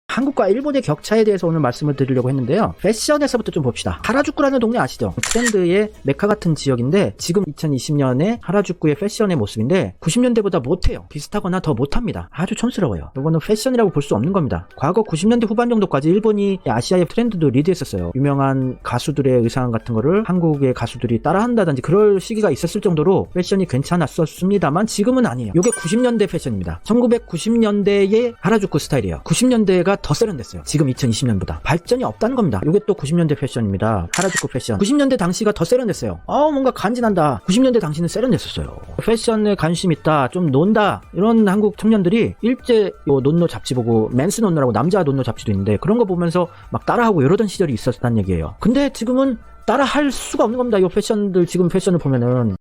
한국과 일본의 격차에 대해서 오늘 말씀을 드리려고 했는데요. 패션에서부터 좀 봅시다. 하라주쿠라는 동네 아시죠? 트렌드의 메카 같은 지역인데 지금 2020년에 하라주쿠의 패션의 모습인데 90년대보다 못해요. 비슷하거나 더 못합니다. 아주 촌스러워요. 이거는 패션이라고 볼 수 없는 겁니다. 과거 90년대 후반 정도까지 일본이 아시아의 트렌드도 리드했었어요. 유명한 가수들의 의상 같은 거를 한국의 가수들이 따라한다든지 그럴 시기가 있었을 정도로 패션이 괜찮았었습니다만 지금은 아니에요. 이게 90년대 패션입니다. 1990년대의 하라주쿠 스타일이에요. 90년대가 더 세련됐어요. 지금 2020년보다 발전이 없다는 겁니다. 이게 또 90년대 패션입니다. 하라주쿠 패션. 90년대 당시가 더 세련됐어요. 뭔가 간지난다. 90년대 당시는 세련됐었어요. 패션에 관심 있다, 좀 논다, 이런 한국 청년들이 일제 논노 잡지 보고, 맨스 논노라고 남자 논노 잡지도 있는데 그런 거 보면서 막 따라하고 이러던 시절이 있었다는 얘기예요. 근데 지금은 따라할 수가 없는 겁니다. 이 패션들, 지금 패션을 보면은.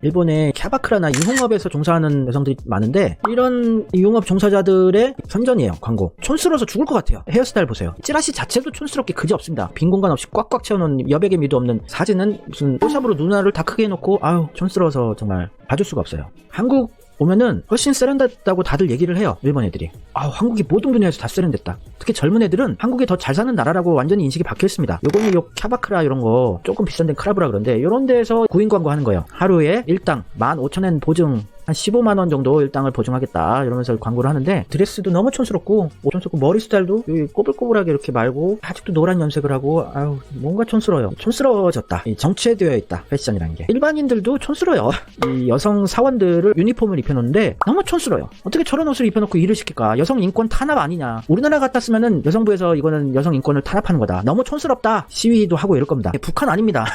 일본의 캬바크라나 유흥업에서 종사하는 여성들이 많은데 이런 유흥업 종사자들의 선전이에요. 광고. 촌스러워서 죽을 것 같아요. 헤어스타일 보세요. 찌라시 자체도 촌스럽게 그지 없습니다. 빈 공간 없이 꽉꽉 채워놓은 여백의 미도 없는 사진은 무슨 뽀샵으로 누나를 다 크게 해놓고 촌스러워서 정말 봐줄 수가 없어요. 한국 오면은 훨씬 세련됐다고 다들 얘기를 해요. 일본 애들이. 한국이 모든 분야에서 다 세련됐다. 특히 젊은 애들은 한국이 더 잘 사는 나라라고 완전히 인식이 박혀 있습니다. 요거는 요 캬바크라 이런 거 조금 비싼 데는 크라브라 그런데 이런 데서 구인 광고 하는 거예요. 하루에 일당 15,000엔 보증, 한 15만원 정도 일당을 보증하겠다 이러면서 광고를 하는데 드레스도 너무 촌스럽고 머리 스타일도 여기 꼬불꼬불하게 이렇게 말고 아직도 노란 염색을 하고 뭔가 촌스러워요. 촌스러워졌다. 정체되어 있다. 패션이라는 게. 일반인들도 촌스러워요. 이 여성 사원들을 유니폼을 입혀놓는데 너무 촌스러워요. 어떻게 저런 옷을 입혀놓고 일을 시킬까? 여성 인권 탄압 아니냐. 우리나라 같았으면은 여성부에서 이거는 여성 인권을 탄압하는 거다. 너무 촌스럽다. 시위도 하고 이럴 겁니다. 북한 아닙니다.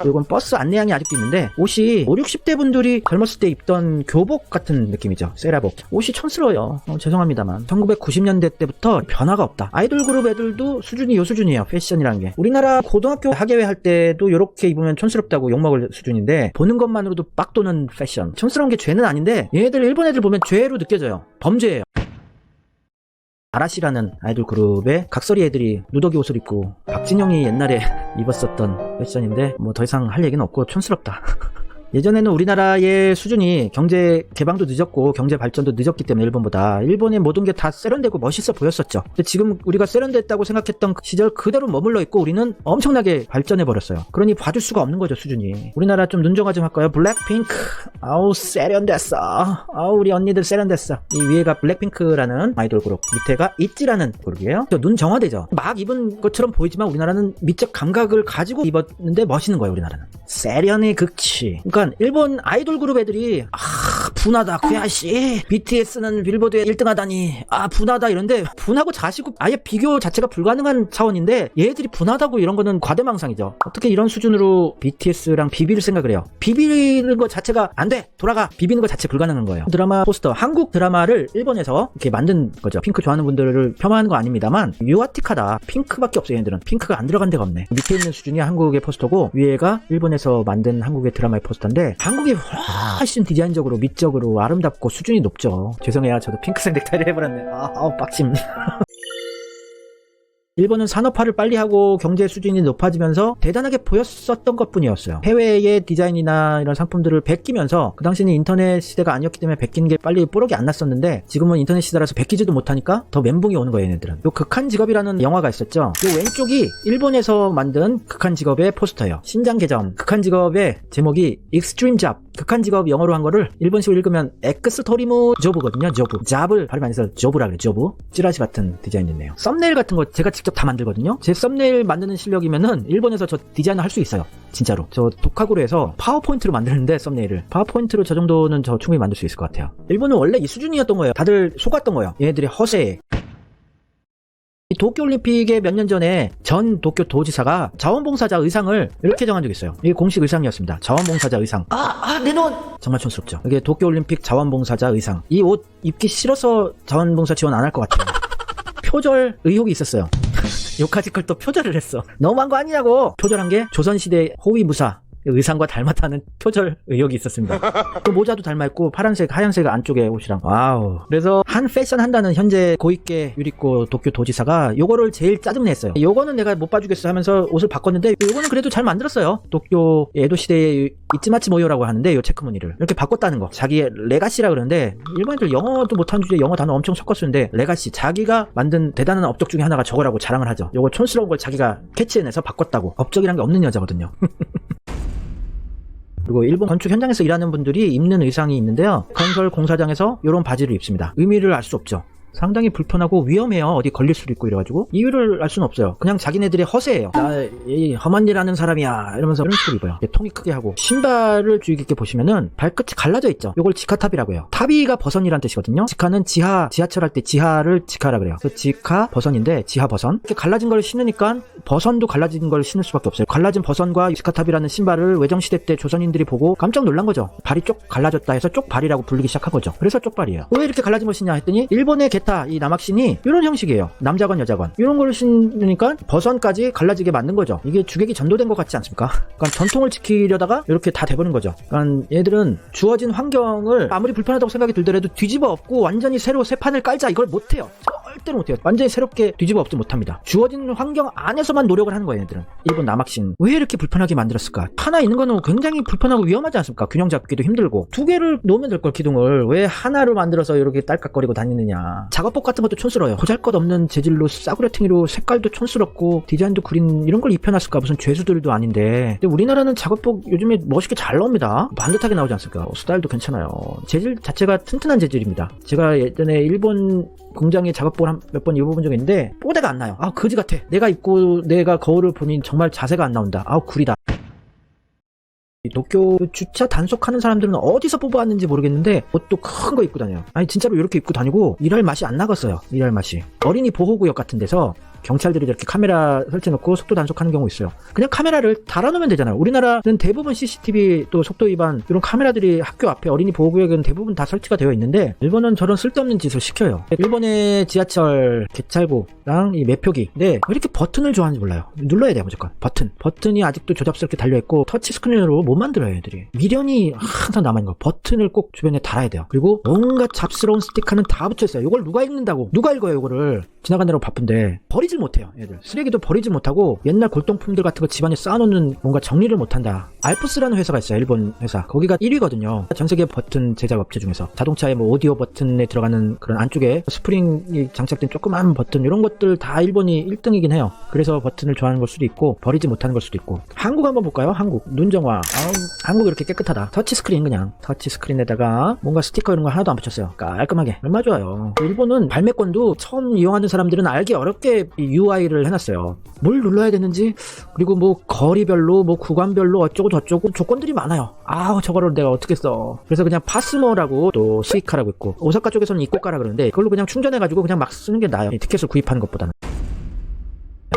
이건 버스 안내양이 아직도 있는데 옷이 5, 60대 분들이 젊었을 때 입던 교복 같은 느낌이죠. 세라복. 옷이 촌스러워요. 죄송합니다만 1990년대 때부터 변화가 없다. 아이돌 그룹 애들도 수준이 요 수준이에요. 패션이라는 게. 우리나라 고등학교 학예회 할 때도 이렇게 입으면 촌스럽다고 욕먹을 수준인데 보는 것만으로도 빡 도는 패션. 촌스러운 게 죄는 아닌데 얘네들 일본 애들 보면 죄로 느껴져요. 범죄예요. 아라시라는 아이돌 그룹의 각설이 애들이 누더기 옷을 입고 박진영이 옛날에 입었었던 패션인데 뭐 더 이상 할 얘기는 없고 촌스럽다. 예전에는 우리나라의 수준이 경제 개방도 늦었고 경제 발전도 늦었기 때문에 일본보다 일본의 모든 게 다 세련되고 멋있어 보였었죠. 근데 지금 우리가 세련됐다고 생각했던 시절 그대로 머물러 있고 우리는 엄청나게 발전해버렸어요. 그러니 봐줄 수가 없는 거죠, 수준이. 우리나라 좀 눈정화 좀 할까요? 블랙핑크. 세련됐어. 우리 언니들 세련됐어. 이 위에가 블랙핑크라는 아이돌 그룹, 밑에가 있지라는 그룹이에요. 눈 정화되죠. 막 입은 것처럼 보이지만 우리나라는 미적 감각을 가지고 입었는데 멋있는 거예요, 우리나라는. 세련의 극치. 그러니까 일본 아이돌 그룹 애들이 분하다, 괴아씨. BTS는 빌보드에 1등 하다니. 분하다 이런데 분하고 자시고 아예 비교 자체가 불가능한 차원인데 얘들이 분하다고 이런 거는 과대망상이죠. 어떻게 이런 수준으로 BTS랑 비빌 생각을 해요. 비비는 것 자체가 안 돼. 돌아가. 비비는 것 자체 불가능한 거예요. 드라마 포스터. 한국 드라마를 일본에서 이렇게 만든 거죠. 핑크 좋아하는 분들을 폄하하는 거 아닙니다만 유아틱하다. 핑크밖에 없어요. 얘들은. 핑크가 안 들어간 데가 없네. 밑에 있는 수준이 한국의 포스터고 위에가 일본에서 만든 한국의 드라마의 포스터인데 한국이 훨씬 디자인적으로 미적으로 아름답고 수준이 높죠. 죄송해요. 저도 핑크색 넥타이를 해버렸네. 빡침. 일본은 산업화를 빨리 하고 경제 수준이 높아지면서 대단하게 보였었던 것뿐이었어요. 해외의 디자인이나 이런 상품들을 베끼면서 그 당시는 인터넷 시대가 아니었기 때문에 베끼는 게 빨리 뽀록이 안 났었는데 지금은 인터넷 시대라서 베끼지도 못하니까 더 멘붕이 오는 거예요, 얘네들은. 요 극한 직업이라는 영화가 있었죠. 요 왼쪽이 일본에서 만든 극한 직업의 포스터예요. 신장 개점. 극한 직업의 제목이 익스트림 잡. 극한 직업 영어로 한 거를 일본식으로 읽으면 엑스토리무 조브거든요. 조브. 잡을 발음 안 해서 조브라 그래. 조브. 찌라시 같은 디자인이네요. 썸네일 같은 거 제가 직접 다 만들거든요. 제 썸네일 만드는 실력이면은 일본에서 저 디자인을 할 수 있어요. 진짜로. 저 독학으로 해서 파워포인트로 만드는데 썸네일을. 파워포인트로 저 정도는 저 충분히 만들 수 있을 것 같아요. 일본은 원래 이 수준이었던 거예요. 다들 속았던 거예요. 얘네들이 허세에. 도쿄올림픽의 몇 년 전에 전 도쿄 도지사가 자원봉사자 의상을 이렇게 정한 적이 있어요. 이게 공식 의상이었습니다. 자원봉사자 의상. 내 눈! 정말 촌스럽죠. 이게 도쿄올림픽 자원봉사자 의상. 이 옷 입기 싫어서 자원봉사 지원 안 할 것 같아요. 표절 의혹이 있었어요. 요까지 걸 또 표절을 했어. 너무한 거 아니냐고. 표절한 게 조선시대 호위무사 의상과 닮았다는 표절 의혹이 있었습니다. 또 모자도 닮아있고 파란색 하얀색 안쪽에 옷이랑 와우. 그래서 한 패션 한다는 현재 고위계 유리코 도쿄 도지사가 요거를 제일 짜증냈어요. 요거는 내가 못 봐주겠어 하면서 옷을 바꿨는데 요거는 그래도 잘 만들었어요. 도쿄 에도 시대의 이츠마치 모요라고 하는데 요 체크무늬를 이렇게 바꿨다는 거. 자기의 레가시라 그러는데 일본인들 영어도 못하는 주제에 영어 단어 엄청 섞어 쓰는데 레가시 자기가 만든 대단한 업적 중에 하나가 저거라고 자랑을 하죠. 요거 촌스러운 걸 자기가 캐치해내서 바꿨다고. 업적이란 게 없는 여자거든요. 그리고 일본 건축 현장에서 일하는 분들이 입는 의상이 있는데요. 건설 공사장에서 이런 바지를 입습니다. 의미를 알 수 없죠. 상당히 불편하고 위험해요. 어디 걸릴 수도 있고 이래가지고 이유를 알 수는 없어요. 그냥 자기네들의 허세예요. 나 이 험한 일 하는 사람이야 이러면서 이런 식으로 입어요. 통이 크게 하고 신발을 주의 깊게 보시면은 발끝이 갈라져 있죠. 요걸 지카탑이라고 해요. 타비가 버선이란 뜻이거든요. 지카는 지하철 할 때 지하를 지카라 그래요. 그래서 지카 버선인데 지하 버선 이렇게 갈라진 걸 신으니까 버선도 갈라진 걸 신을 수밖에 없어요. 갈라진 버선과 지카탑이라는 신발을 외정시대 때 조선인들이 보고 깜짝 놀란 거죠. 발이 쪽 갈라졌다 해서 쪽발이라고 불리기 시작한 거죠. 그래서 쪽발이에요. 왜 이렇게 갈라진 걸 신냐 했더니 일본의 이 남학신이 이런 형식이에요. 남자건 여자건 이런 걸 신으니까 버선까지 갈라지게 만든 거죠. 이게 주객이 전도된 것 같지 않습니까? 그러니까 전통을 지키려다가 이렇게 다 돼버린 거죠. 그러니까 얘들은 주어진 환경을 아무리 불편하다고 생각이 들더라도 뒤집어 엎고 완전히 새로 새 판을 깔자 이걸 못해요. 절대로 못해요. 완전히 새롭게 뒤집어 엎지 못합니다. 주어진 환경 안에서만 노력을 하는 거예요. 얘들은. 일본 남학신 왜 이렇게 불편하게 만들었을까? 하나 있는 거는 굉장히 불편하고 위험하지 않습니까? 균형 잡기도 힘들고 두 개를 놓으면 될 걸 기둥을 왜 하나를 만들어서 이렇게 딸깍거리고 다니느냐. 작업복 같은 것도 촌스러워요. 보잘것없는 재질로 싸구려탱이로 색깔도 촌스럽고 디자인도 그린 이런 걸 입혀놨을까? 무슨 죄수들도 아닌데. 근데 우리나라는 작업복 요즘에 멋있게 잘 나옵니다. 반듯하게 나오지 않습니까? 스타일도 괜찮아요. 재질 자체가 튼튼한 재질입니다. 제가 예전에 일본 공장에 작업복을 몇 번 입어본 적이 있는데 뽀대가 안 나요. 아 거지 같아. 내가 입고 내가 거울을 보니 정말 자세가 안 나온다. 아우 구리다. 도쿄 주차 단속하는 사람들은 어디서 뽑아왔는지 모르겠는데 옷도 큰 거 입고 다녀요. 아니 진짜로 이렇게 입고 다니고 일할 맛이 안 나갔어요. 일할 맛이. 어린이 보호구역 같은 데서 경찰들이 이렇게 카메라 설치해놓고 속도 단속하는 경우 있어요. 그냥 카메라를 달아놓으면 되잖아요. 우리나라는 대부분 CCTV 또 속도 위반 이런 카메라들이 학교 앞에 어린이 보호구역은 대부분 다 설치가 되어 있는데 일본은 저런 쓸데없는 짓을 시켜요. 일본의 지하철 개찰구랑 이 매표기 근데 왜 이렇게 버튼을 좋아하는지 몰라요. 눌러야 돼요 무조건. 버튼이 아직도 조잡스럽게 달려있고 터치 스크린으로 못 만들어요 애들이. 미련이 항상 남아있는 거. 버튼을 꼭 주변에 달아야 돼요. 그리고 뭔가 잡스러운 스티커는 다 붙여있어요. 이걸 누가 읽는다고 누가 읽어요 이거를. 지나가느라고 바쁜데 버리질 못해요. 얘들 쓰레기도 버리질 못하고 옛날 골동품들 같은 거 집안에 쌓아놓는 뭔가 정리를 못한다. 알프스라는 회사가 있어요. 일본 회사. 거기가 1위거든요. 전세계 버튼 제작 업체 중에서. 자동차의 뭐 오디오 버튼에 들어가는 그런 안쪽에 스프링이 장착된 조그만 버튼 이런 것들 다 일본이 1등이긴 해요. 그래서 버튼을 좋아하는 걸 수도 있고 버리지 못하는 걸 수도 있고. 한국 한번 볼까요? 한국 눈정화. 한국 이렇게 깨끗하다. 터치스크린 그냥 터치스크린에다가 뭔가 스티커 이런 거 하나도 안 붙였어요. 깔끔하게. 얼마 좋아요. 일본은 발매권도 처음 이용하는 사람들은 알기 어렵게 UI를 해놨어요. 뭘 눌러야 되는지 그리고 뭐 거리별로 뭐 구간별로 어쩌고 저쩌고 조건들이 많아요. 아우 저거를 내가 어떻게 써. 그래서 그냥 파스모라고 또 스이카라고 있고 오사카 쪽에서는 이꼬까라 그러는데 그걸로 그냥 충전해가지고 그냥 막 쓰는 게 나아요. 티켓을 구입하는 것보다는.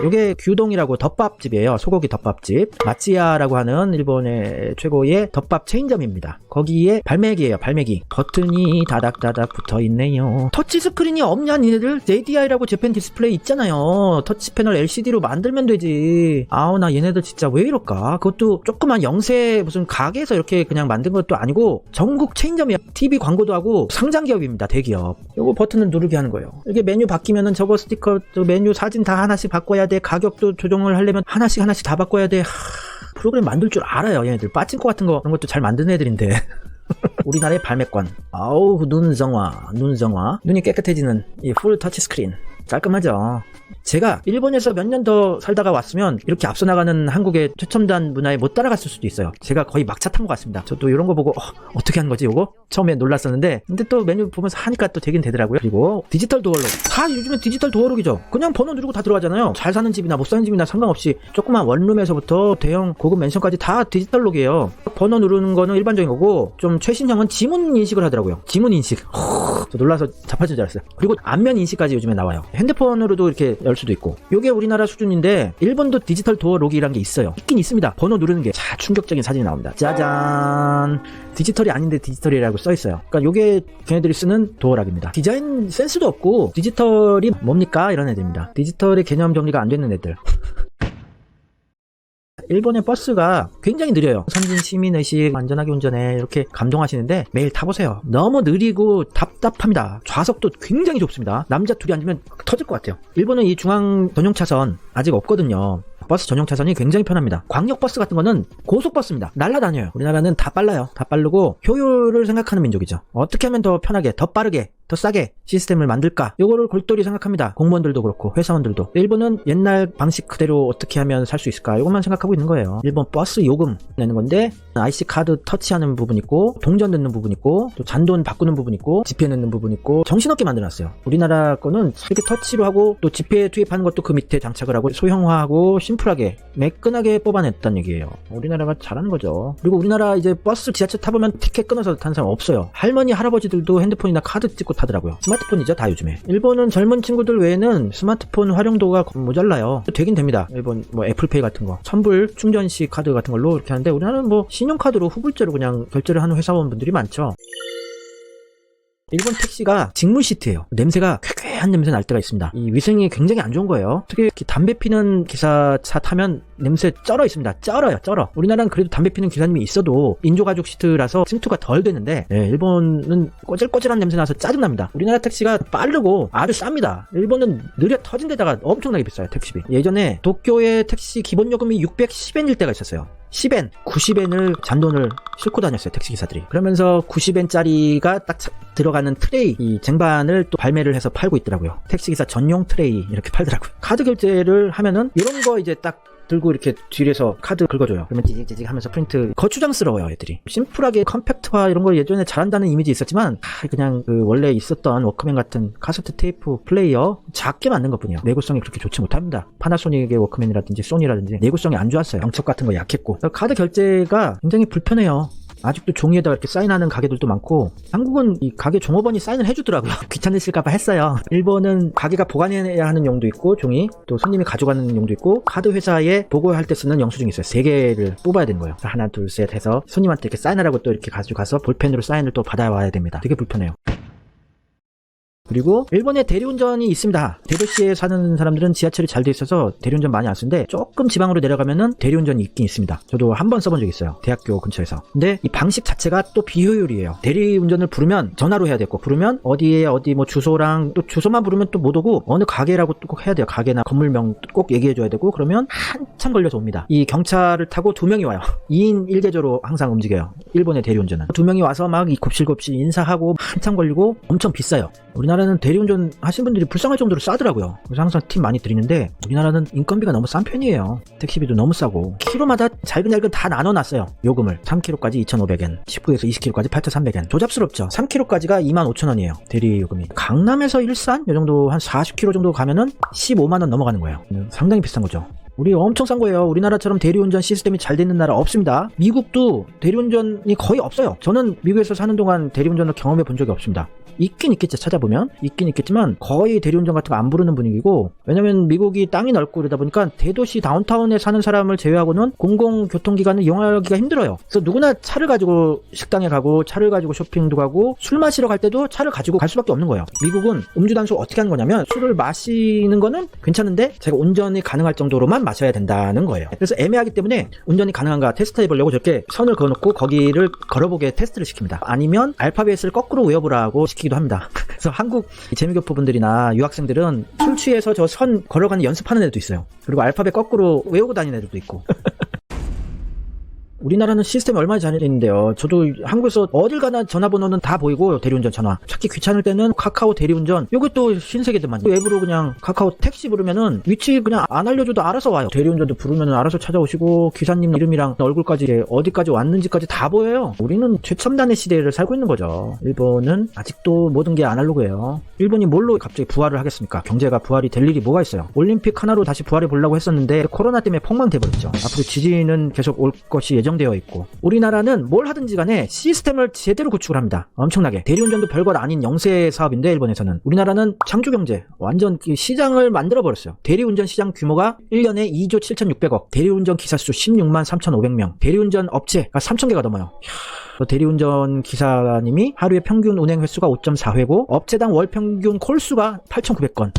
요게 규동이라고 덮밥집이에요. 소고기 덮밥집. 마찌야라고 하는 일본의 최고의 덮밥 체인점입니다. 거기에 발매기예요. 발매기. 버튼이 다닥다닥 붙어있네요. 터치 스크린이 없냐 니네들? JDI라고 재팬 디스플레이 있잖아요. 터치 패널 LCD로 만들면 되지. 아우 나 얘네들 진짜 왜 이럴까? 그것도 조그만 영세 무슨 가게에서 이렇게 그냥 만든 것도 아니고 전국 체인점이야. TV 광고도 하고 상장 기업입니다. 대기업. 요거 버튼을 누르게 하는 거예요. 이게 메뉴 바뀌면은 저거 스티커 저 메뉴 사진 다 하나씩 바꿔야 돼. 가격도 조정을 하려면 하나씩 다 바꿔야 돼. 프로그램 만들 줄 알아요. 얘네들 빠친코 같은 거 그런 것도 잘 만드는 애들인데. 우리나라의 발매권. 아우 눈정화. 눈이 깨끗해지는 이 풀 터치 스크린. 깔끔하죠. 제가 일본에서 몇 년 더 살다가 왔으면 이렇게 앞서 나가는 한국의 최첨단 문화에 못 따라갔을 수도 있어요. 제가 거의 막차 탄 것 같습니다. 저도 이런 거 보고 어떻게 하는 거지 이거? 처음에 놀랐었는데 근데 또 메뉴 보면서 하니까 또 되긴 되더라고요. 그리고 디지털 도어록. 다 요즘에 디지털 도어록이죠. 그냥 번호 누르고 다 들어가잖아요. 잘 사는 집이나 못 사는 집이나 상관없이 조그만 원룸에서부터 대형 고급 맨션까지 다 디지털 록이에요. 번호 누르는 거는 일반적인 거고 좀 최신형은 지문 인식을 하더라고요. 지문 인식. 저 놀라서 자빠진 줄 알았어요. 그리고 안면 인식까지 요즘에 나와요. 핸드폰으로도 이렇게 열 수도 있고. 요게 우리나라 수준인데 일본도 디지털 도어 록이란 게 있어요. 있긴 있습니다. 번호 누르는 게. 자, 충격적인 사진이 나옵니다. 짜잔. 디지털이 아닌데 디지털이라고 써있어요. 그러니까 요게 걔네들이 쓰는 도어락입니다. 디자인 센스도 없고 디지털이 뭡니까? 이런 애들입니다. 디지털의 개념 정리가 안 되는 애들. 일본의 버스가 굉장히 느려요. 선진 시민의식, 안전하게 운전해 이렇게 감동하시는데 매일 타보세요. 너무 느리고 답답합니다. 좌석도 굉장히 좁습니다. 남자 둘이 앉으면 터질 것 같아요. 일본은 이 중앙 전용 차선 아직 없거든요. 버스 전용 차선이 굉장히 편합니다. 광역버스 같은 거는 고속버스입니다. 날라다녀요. 우리나라는 다 빨라요. 다 빠르고 효율을 생각하는 민족이죠. 어떻게 하면 더 편하게, 더 빠르게, 더 싸게 시스템을 만들까? 요거를 골똘히 생각합니다. 공무원들도 그렇고 회사원들도. 일본은 옛날 방식 그대로 어떻게 하면 살 수 있을까? 요것만 생각하고 있는 거예요. 일본 버스 요금 내는 건데 IC 카드 터치하는 부분 있고 동전 넣는 부분 있고 또 잔돈 바꾸는 부분 있고 지폐 넣는 부분 있고 정신없게 만들어놨어요. 우리나라 거는 이렇게 터치로 하고 또 지폐 투입하는 것도 그 밑에 장착을 하고 소형화하고 심플하게 매끈하게 뽑아냈다는 얘기예요. 우리나라가 잘하는 거죠. 그리고 우리나라 이제 버스 지하철 타보면 티켓 끊어서 타는 사람 없어요. 할머니 할아버지들도 핸드폰이나 카드 찍고 타더라고요. 스마트폰이죠 다 요즘에. 일본은 젊은 친구들 외에는 스마트폰 활용도가 모자라요. 되긴 됩니다. 일본 뭐 애플페이 같은 거 천불 충전식 카드 같은 걸로 이렇게 하는데 우리나라는 뭐 신용카드로 후불제로 그냥 결제를 하는 회사원분들이 많죠. 일본 택시가 직물 시트예요. 냄새가 쾌쾌한 냄새 날 때가 있습니다. 이 위생이 굉장히 안 좋은 거예요. 특히 담배 피는 기사차 타면 냄새 쩔어 있습니다. 쩔어요, 쩔어. 우리나라는 그래도 담배 피는 기사님이 있어도 인조가죽 시트라서 침투가 덜 되는데 일본은 꼬질꼬질한 냄새 나서 짜증납니다. 우리나라 택시가 빠르고 아주 쌉니다. 일본은 느려 터진 데다가 엄청나게 비싸요, 택시비. 예전에 도쿄의 택시 기본 요금이 610엔일 때가 있었어요. 10엔, 90엔을 잔돈을 싣고 다녔어요, 택시기사들이. 그러면서 90엔짜리가 딱 들어가는 트레이, 이 쟁반을 또 발매를 해서 팔고 있더라고요. 택시기사 전용 트레이 이렇게 팔더라고요. 카드 결제를 하면은 이런 거 이제 딱 들고 이렇게 뒤에서 카드 긁어줘요. 그러면 찌직찌직 하면서 프린트. 거추장스러워요, 애들이. 심플하게 컴팩트화 이런 거 예전에 잘한다는 이미지 있었지만 그냥 그 원래 있었던 워크맨 같은 카세트 테이프 플레이어 작게 만든 것 뿐이에요. 내구성이 그렇게 좋지 못합니다. 파나소닉의 워크맨이라든지 소니라든지 내구성이 안 좋았어요. 영척 같은 거 약했고. 카드 결제가 굉장히 불편해요. 아직도 종이에다가 이렇게 사인하는 가게들도 많고 한국은 이 가게 종업원이 사인을 해주더라고요. 귀찮으실까봐 했어요. 일본은 가게가 보관해야 하는 용도 있고 종이 또 손님이 가져가는 용도 있고 카드 회사에 보고할 때 쓰는 영수증이 있어요. 3개를 뽑아야 되는 거예요. 하나 둘 셋 해서 손님한테 이렇게 사인하라고 또 이렇게 가져가서 볼펜으로 사인을 또 받아와야 됩니다. 되게 불편해요. 그리고 일본에 대리운전이 있습니다. 대도시에 사는 사람들은 지하철이 잘 돼 있어서 대리운전 많이 안 쓰는데 조금 지방으로 내려가면은 대리운전이 있긴 있습니다. 저도 한 번 써본 적이 있어요. 대학교 근처에서. 근데 이 방식 자체가 또 비효율이에요. 대리운전을 부르면 전화로 해야 되고 부르면 어디에 어디 뭐 주소랑 또 주소만 부르면 또 못 오고 어느 가게라고 또 꼭 해야 돼요. 가게나 건물명 꼭 얘기해줘야 되고 그러면 한참 걸려서 옵니다. 이 경찰을 타고 2명이 와요. 2인 1개조로 항상 움직여요. 일본의 대리운전은. 2명이 와서 막 이 곱실곱실 인사하고 한참 걸리고 엄청 비싸요. 우리나라는 대리운전 하신 분들이 불쌍할 정도로 싸더라고요. 그래서 항상 팁 많이 드리는데 우리나라는 인건비가 너무 싼 편이에요. 택시비도 너무 싸고 키로마다 잘근잘근 다 나눠놨어요. 요금을 3km까지 2,500엔 19에서 20km까지 8,300엔 조잡스럽죠. 3km까지가 25,000원이에요. 대리 요금이. 강남에서 일산 이 정도 한 40km 정도 가면은 15만원 넘어가는 거예요. 상당히 비싼 거죠. 우리 엄청 싼 거예요. 우리나라처럼 대리운전 시스템이 잘 되는 나라 없습니다. 미국도 대리운전이 거의 없어요. 저는 미국에서 사는 동안 대리운전을 경험해 본 적이 없습니다. 있긴 있겠죠. 찾아보면 있긴 있겠지만 거의 대리운전 같은 거 안 부르는 분위기고 왜냐면 미국이 땅이 넓고 그러다 보니까 대도시 다운타운에 사는 사람을 제외하고는 공공교통기관을 이용하기가 힘들어요. 그래서 누구나 차를 가지고 식당에 가고 차를 가지고 쇼핑도 가고 술 마시러 갈 때도 차를 가지고 갈 수밖에 없는 거예요. 미국은 음주단속 어떻게 하는 거냐면 술을 마시는 거는 괜찮은데 제가 운전이 가능할 정도로만 마셔야 된다는 거예요. 그래서 애매하기 때문에 운전이 가능한가 테스트 해보려고 저렇게 선을 그어놓고 거기를 걸어보게 테스트를 시킵니다. 아니면 알파벳을 거꾸로 외워보라고 시키기도 합니다. 그래서 한국 재미교포분들이나 유학생들은 술 취해서 저 선 걸어가는 연습하는 애들도 있어요. 그리고 알파벳 거꾸로 외우고 다니는 애들도 있고. 우리나라는 시스템이 얼마나 잘 있는데요. 저도 한국에서 어딜 가나 전화번호는 다 보이고 대리운전 전화. 찾기 귀찮을 때는 카카오 대리운전. 요게 또 신세계더만. 앱으로 그냥 카카오 택시 부르면은 위치 그냥 안 알려줘도 알아서 와요. 대리운전도 부르면 알아서 찾아오시고 기사님 이름이랑 얼굴까지 어디까지 왔는지까지 다 보여요. 우리는 최첨단의 시대를 살고 있는 거죠. 일본은 아직도 모든 게 아날로그예요. 일본이 뭘로 갑자기 부활을 하겠습니까? 경제가 부활이 될 일이 뭐가 있어요? 올림픽 하나로 다시 부활해 보려고 했었는데 코로나 때문에 폭망돼버렸죠. 앞으로 지진은 계속 올 것이 예정되어 있고 우리나라는 뭘 하든지 간에 시스템을 제대로 구축을 합니다. 엄청나게. 대리운전도 별것 아닌 영세 사업인데 일본에서는. 우리나라는 창조경제 완전 시장을 만들어버렸어요. 대리운전 시장 규모가 1년에 2조 7,600억 대리운전 기사수 16만 3,500명 대리운전 업체가 3,000개가 넘어요. 대리운전 기사님이 하루에 평균 운행 횟수가 5.4회고 업체당 월 평균 콜수가 8,900건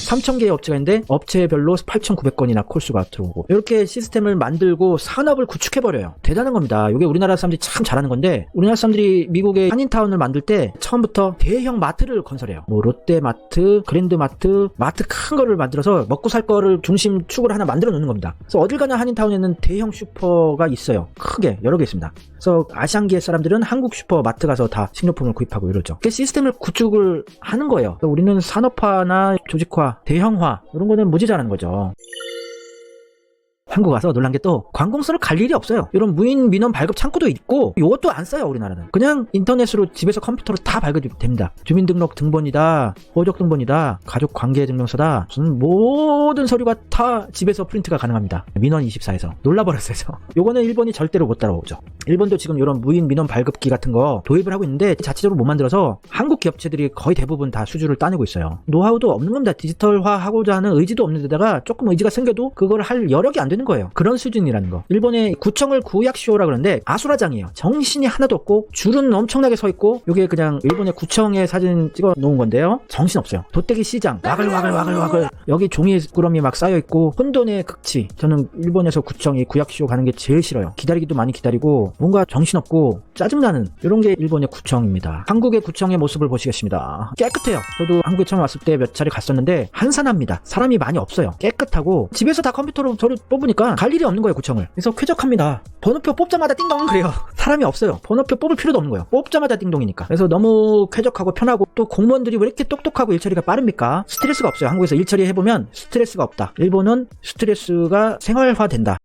3,000개의 업체가 있는데 업체별로 8,900건이나 콜수가 들어오고 이렇게 시스템을 만들고 산업을 구축해버려요. 대단한 겁니다. 이게 우리나라 사람들이 참 잘하는 건데 우리나라 사람들이 미국의 한인타운을 만들 때 처음부터 대형 마트를 건설해요. 뭐 롯데마트, 그랜드마트, 마트 큰 거를 만들어서 먹고 살 거를 중심 축을 하나 만들어 놓는 겁니다. 그래서 어딜 가나 한인타운에는 대형 슈퍼가 있어요. 크게 여러 개 있습니다. 그래서 아시안계 사람들은 한국 슈퍼마트 가서 다 식료품을 구입하고 이러죠. 그 시스템을 구축을 하는 거예요. 그래서 우리는 산업화나 조직화, 대형화 이런 거는 무지 잘하는 거죠. 한국 와서 놀란 게 또 관공서를 갈 일이 없어요. 이런 무인 민원 발급 창구도 있고 이것도 안 써요. 우리나라는 그냥 인터넷으로 집에서 컴퓨터로 다 발급이 됩니다. 주민등록 등본이다, 호적등본이다, 가족관계증명서다, 무슨 모든 서류가 다 집에서 프린트가 가능합니다. 민원24에서 놀라버렸어요. 요거는 일본이 절대로 못 따라오죠. 일본도 지금 이런 무인 민원 발급기 같은 거 도입을 하고 있는데 자체적으로 못 만들어서 한국 기업체들이 거의 대부분 다 수주를 따내고 있어요. 노하우도 없는 겁니다. 디지털화 하고자 하는 의지도 없는 데다가 조금 의지가 생겨도 그걸 할 여력이 안 되는 거예요. 그런 수준이라는 거. 일본의 구청을 구약시오라 그러는데 아수라장이에요. 정신이 하나도 없고 줄은 엄청나게 서 있고 이게 그냥 일본의 구청의 사진 찍어 놓은 건데요. 정신 없어요. 돗대기 시장 와글와글 여기 종이 꾸러미 막 쌓여 있고 혼돈의 극치. 저는 일본에서 구청이 구약시오 가는 게 제일 싫어요. 기다리기도 많이 기다리고 뭔가 정신없고 짜증나는 이런 게 일본의 구청입니다. 한국의 구청의 모습을 보시겠습니다. 깨끗해요. 저도 한국에 처음 왔을 때 몇 차례 갔었는데 한산합니다. 사람이 많이 없어요. 깨끗하고 집에서 다 컴퓨터로 저를 뽑으니까 갈 일이 없는 거예요. 구청을. 그래서 쾌적합니다. 번호표 뽑자마자 띵동 그래요. 사람이 없어요. 번호표 뽑을 필요도 없는 거예요. 뽑자마자 띵동이니까. 그래서 너무 쾌적하고 편하고 또 공무원들이 왜 이렇게 똑똑하고 일처리가 빠릅니까? 스트레스가 없어요. 한국에서 일처리 해보면 스트레스가 없다. 일본은 스트레스가 생활화된다.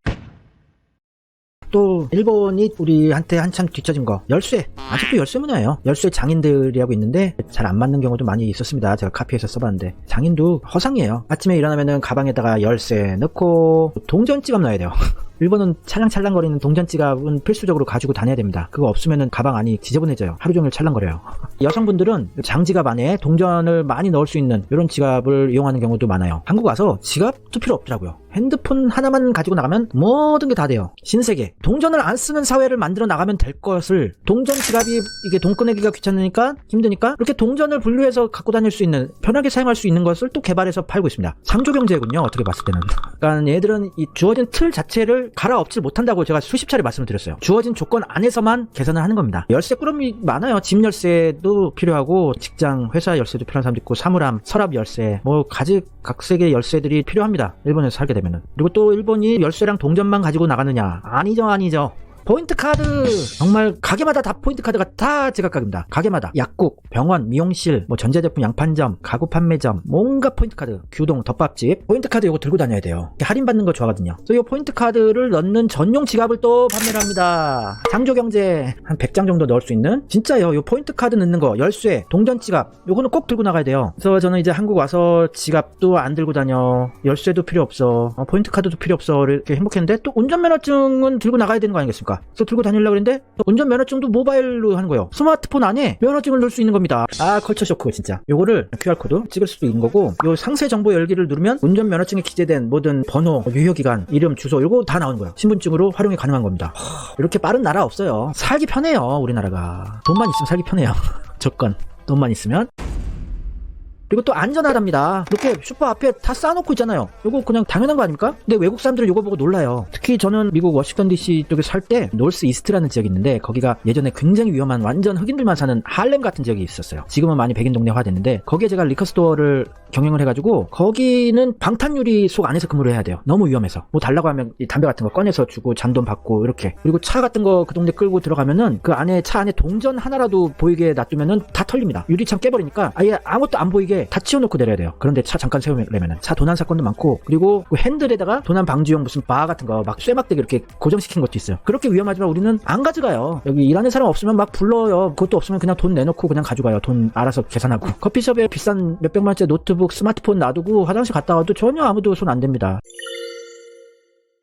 또 일본이 우리한테 한참 뒤처진 거 열쇠. 아직도 열쇠 문화예요. 열쇠 장인들이라고 있는데 잘 안 맞는 경우도 많이 있었습니다. 제가 카피해서 써봤는데 장인도 허상이에요. 아침에 일어나면은 가방에다가 열쇠 넣고 동전 지갑 넣어야 돼요. 일본은 찰랑찰랑거리는 동전 지갑은 필수적으로 가지고 다녀야 됩니다. 그거 없으면은 가방 안이 지저분해져요. 하루 종일 찰랑거려요. 여성분들은 장지갑 안에 동전을 많이 넣을 수 있는 이런 지갑을 이용하는 경우도 많아요. 한국 와서 지갑도 필요 없더라고요. 핸드폰 하나만 가지고 나가면 모든 게 다 돼요. 신세계. 동전을 안 쓰는 사회를 만들어 나가면 될 것을 동전 지갑이 이게 돈 꺼내기가 귀찮으니까 힘드니까 이렇게 동전을 분류해서 갖고 다닐 수 있는 편하게 사용할 수 있는 것을 또 개발해서 팔고 있습니다. 창조경제군요. 어떻게 봤을 때는. 그러니까 얘들은 이 주어진 틀 자체를 갈아엎질 못한다고 제가 수십 차례 말씀을 드렸어요. 주어진 조건 안에서만 계산을 하는 겁니다. 열쇠 꾸러미 많아요. 집 열쇠도 필요하고 직장 회사 열쇠도 필요한 사람도 있고 사물함, 서랍 열쇠 뭐 각색의 열쇠들이 필요합니다. 일본에서 살게 되면은. 그리고 또 일본이 열쇠랑 동전만 가지고 나가느냐? 아니죠. 포인트 카드 정말 가게마다 다 포인트 카드가 다 제각각입니다. 가게마다 약국, 병원, 미용실, 뭐 전자제품 양판점, 가구 판매점, 뭔가 포인트 카드, 규동, 덮밥집 포인트 카드 이거 들고 다녀야 돼요. 할인 받는 거 좋아하거든요. 그래서 이 포인트 카드를 넣는 전용 지갑을 또 판매를 합니다. 창조경제 한 100장 정도 넣을 수 있는 진짜요. 이 포인트 카드 넣는 거, 열쇠, 동전 지갑 요거는 꼭 들고 나가야 돼요. 그래서 저는 이제 한국 와서 지갑도 안 들고 다녀, 열쇠도 필요 없어, 포인트 카드도 필요 없어 이렇게 행복했는데 또 운전면허증은 들고 나가야 되는 거 아니겠습니까? 그래서 들고 다니려고 했는데 운전면허증도 모바일로 하는 거예요. 스마트폰 안에 면허증을 넣을 수 있는 겁니다. 아, 컬처 쇼크 진짜. 요거를 QR코드 찍을 수도 있는 거고 요 상세 정보 열기를 누르면 운전면허증에 기재된 모든 번호, 유효기간, 이름, 주소 요거 다 나오는 거예요. 신분증으로 활용이 가능한 겁니다. 이렇게 빠른 나라 없어요. 살기 편해요. 우리나라가. 돈만 있으면 살기 편해요. 조건. 돈만 있으면. 그리고 또 안전하답니다. 이렇게 슈퍼 앞에 다 쌓아놓고 있잖아요. 이거 그냥 당연한 거 아닙니까? 근데 외국 사람들은 이거 보고 놀라요. 특히 저는 미국 워싱턴 DC 쪽에 살 때 노스 이스트라는 지역이 있는데 거기가 예전에 굉장히 위험한 완전 흑인들만 사는 할렘 같은 지역이 있었어요. 지금은 많이 백인 동네화 됐는데 거기에 제가 리커스토어를 경영을 해가지고 거기는 방탄유리 속 안에서 근무를 해야 돼요. 너무 위험해서. 뭐 달라고 하면 이 담배 같은 거 꺼내서 주고 잔돈 받고 이렇게. 그리고 차 같은 거 그 동네 끌고 들어가면은 그 안에 차 안에 동전 하나라도 보이게 놔두면은 다 털립니다. 유리창 깨버리니까 아예 아무것도 안 보이게 다 치워놓고 내려야 돼요. 그런데 차 잠깐 세우려면은 차 도난 사건도 많고 그리고 그 핸들에다가 도난 방지용 무슨 바 같은 거 막 쇠막대기 이렇게 고정시킨 것도 있어요. 그렇게 위험하지만 우리는 안 가져가요. 여기 일하는 사람 없으면 막 불러요. 그것도 없으면 그냥 돈 내놓고 그냥 가져가요. 돈 알아서 계산하고. 커피숍에 비싼 몇백만원짜리 노트북, 스마트폰 놔두고 화장실 갔다 와도 전혀 아무도 손 안 댑니다.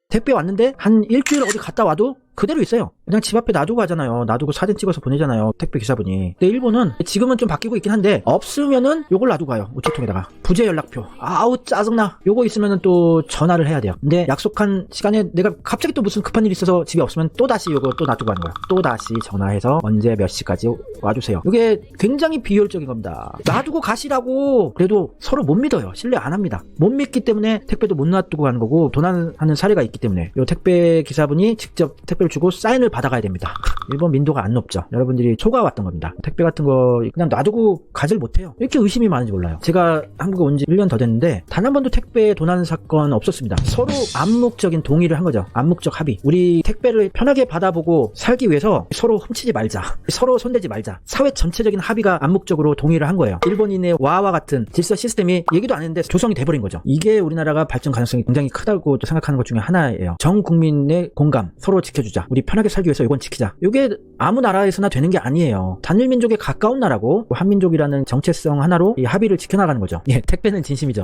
택배 왔는데 한 일주일 어디 갔다 와도 그대로 있어요. 그냥 집 앞에 놔두고 가잖아요. 놔두고 사진 찍어서 보내잖아요. 택배 기사분이. 근데 일본은 지금은 좀 바뀌고 있긴 한데 없으면은 요걸 놔두고 가요. 우체통에다가. 부재 연락표. 아우 짜증나. 요거 있으면은 또 전화를 해야 돼요. 근데 약속한 시간에 내가 갑자기 또 무슨 급한 일이 있어서 집에 없으면 또 다시 요거 또 놔두고 가는 거야. 또 다시 전화해서 언제 몇 시까지 와주세요. 이게 굉장히 비효율적인 겁니다. 놔두고 가시라고. 그래도 서로 못 믿어요. 신뢰 안 합니다. 못 믿기 때문에 택배도 못 놔두고 가는 거고 도난하는 사례가 있기 때문에 요 택배 기사분이 직접 택배를 주고 사인을 받아가야 됩니다. 일본 민도가 안 높죠. 여러분들이 초과왔던 겁니다. 택배 같은 거 그냥 놔두고 가질 못해요. 이렇게 의심이 많은지 몰라요. 제가 한국에 온 지 1년 더 됐는데 단 한 번도 택배 도난 사건 없었습니다. 서로 암묵적인 동의를 한 거죠. 암묵적 합의. 우리 택배를 편하게 받아보고 살기 위해서 서로 훔치지 말자. 서로 손대지 말자. 사회 전체적인 합의가 암묵적으로 동의를 한 거예요. 일본인의 와와 같은 질서 시스템이 얘기도 안 했는데 조성이 돼버린 거죠. 이게 우리나라가 발전 가능성이 굉장히 크다고 생각하는 것 중에 하나예요. 전 국민의 공감, 서로 지켜주자. 우리 편하게 살기 위해서 이건 지키자. 이게 아무 나라에서나 되는 게 아니에요. 단일 민족에 가까운 나라고 한민족이라는 정체성 하나로 이 합의를 지켜나가는 거죠. 예, 택배는 진심이죠.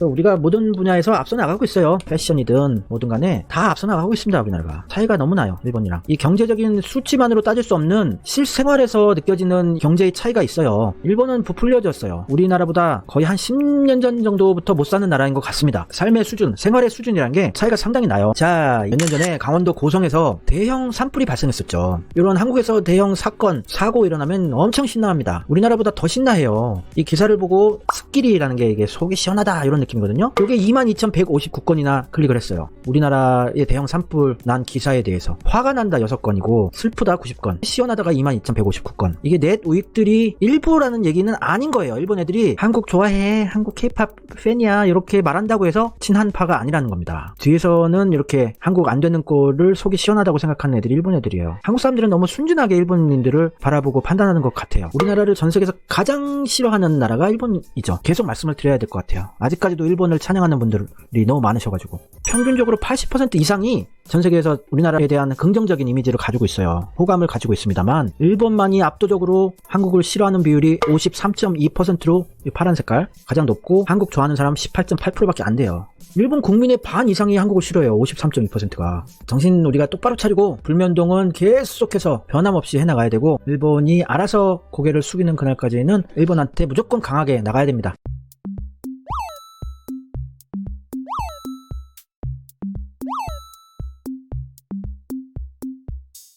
우리가 모든 분야에서 앞서 나가고 있어요. 패션이든 뭐든 간에 다 앞서 나가고 있습니다. 우리나라가. 차이가 너무 나요. 일본이랑. 이 경제적인 수치만으로 따질 수 없는 실생활에서 느껴지는 경제의 차이가 있어요. 일본은 부풀려졌어요. 우리나라보다 거의 한 10년 전 정도부터 못 사는 나라인 것 같습니다. 삶의 수준, 생활의 수준이란 게 차이가 상당히 나요. 자, 몇 년 전에 강원도 고성에서 대형 산불이 발생했었죠. 이런 한국에서 대형 사건, 사고 일어나면 엄청 신나합니다. 우리나라보다 더 신나해요. 이 기사를 보고 스ッキリ라는 게 이게 속이 시원하다 이런 느낌이거든요. 이게 22,159건이나 클릭을 했어요. 우리나라의 대형 산불 난 기사에 대해서. 화가 난다 6건이고 슬프다 90건, 시원하다가 22,159건. 이게 넷 우익들이 일부라는 얘기는 아닌 거예요. 일본 애들이 한국 좋아해, 한국 케이팝 팬이야 이렇게 말한다고 해서 친한파가 아니라는 겁니다. 뒤에서는 이렇게 한국 안 되는 꼴을 속이 시원하다고 생각하는 애들이 일본 애들이에요. 한국 사람들은 너무 순진하게 일본인들을 바라보고 판단하는 것 같아요. 우리나라를 전 세계에서 가장 싫어하는 나라가 일본이죠. 계속 말씀을 드려야 될 것 같아요. 아직까지도 일본을 찬양하는 분들이 너무 많으셔가지고 평균적으로 80% 이상이 전 세계에서 우리나라에 대한 긍정적인 이미지를 가지고 있어요. 호감을 가지고 있습니다만 일본만이 압도적으로 한국을 싫어하는 비율이 53.2%로 파란 색깔 가장 높고 한국 좋아하는 사람 18.8%밖에 안 돼요. 일본 국민의 반 이상이 한국을 싫어해요. 53.2%가. 정신 우리가 똑바로 차리고 불면동은 계속해서 변함없이 해나가야 되고 일본이 알아서 고개를 숙이는 그날까지는 일본한테 무조건 강하게 나가야 됩니다.